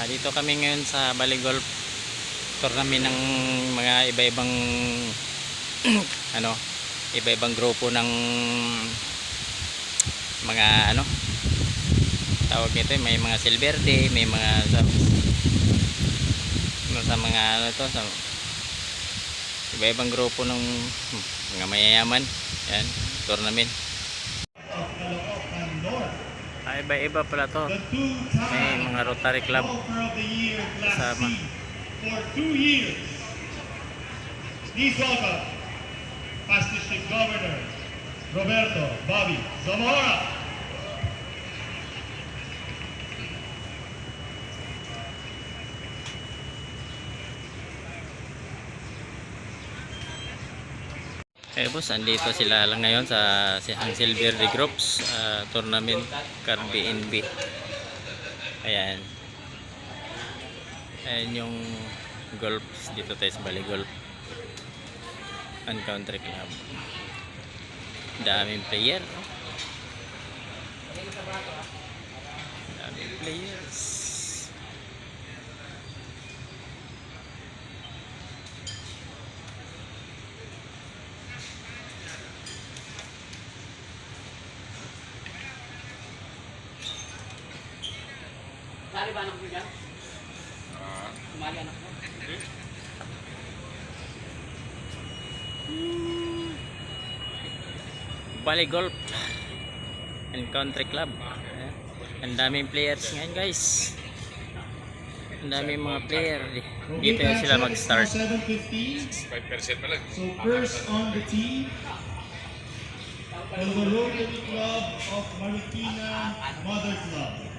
Dito kami ngayon sa Bali Golf Tournament ng mga iba-ibang iba-ibang grupo ng mga tawag nito, may mga silver day, may mga sa mga sa iba-ibang grupo ng mga mayayaman. Yan, tournament. Iba-iba pala to. May mga Rotary Club kasama. For 2 years. Please welcome Past District Governor Roberto Bobby Zamora. Boss, andito sila lang ngayon sa ang Silver Day Groups tournament card BNB. Ayan yung golf dito tayo sa Bali Golf and Country Club. Daming player, daming players. Sali ba anak mo dyan? Sumali anak mo? Bali Golf and Country Club. Ang daming players ngayon, guys. Ang daming mga player. Dito yung sila mag-start. 5% pa lang. So first on the tee will the Rotary Club of Marikina Mother Club.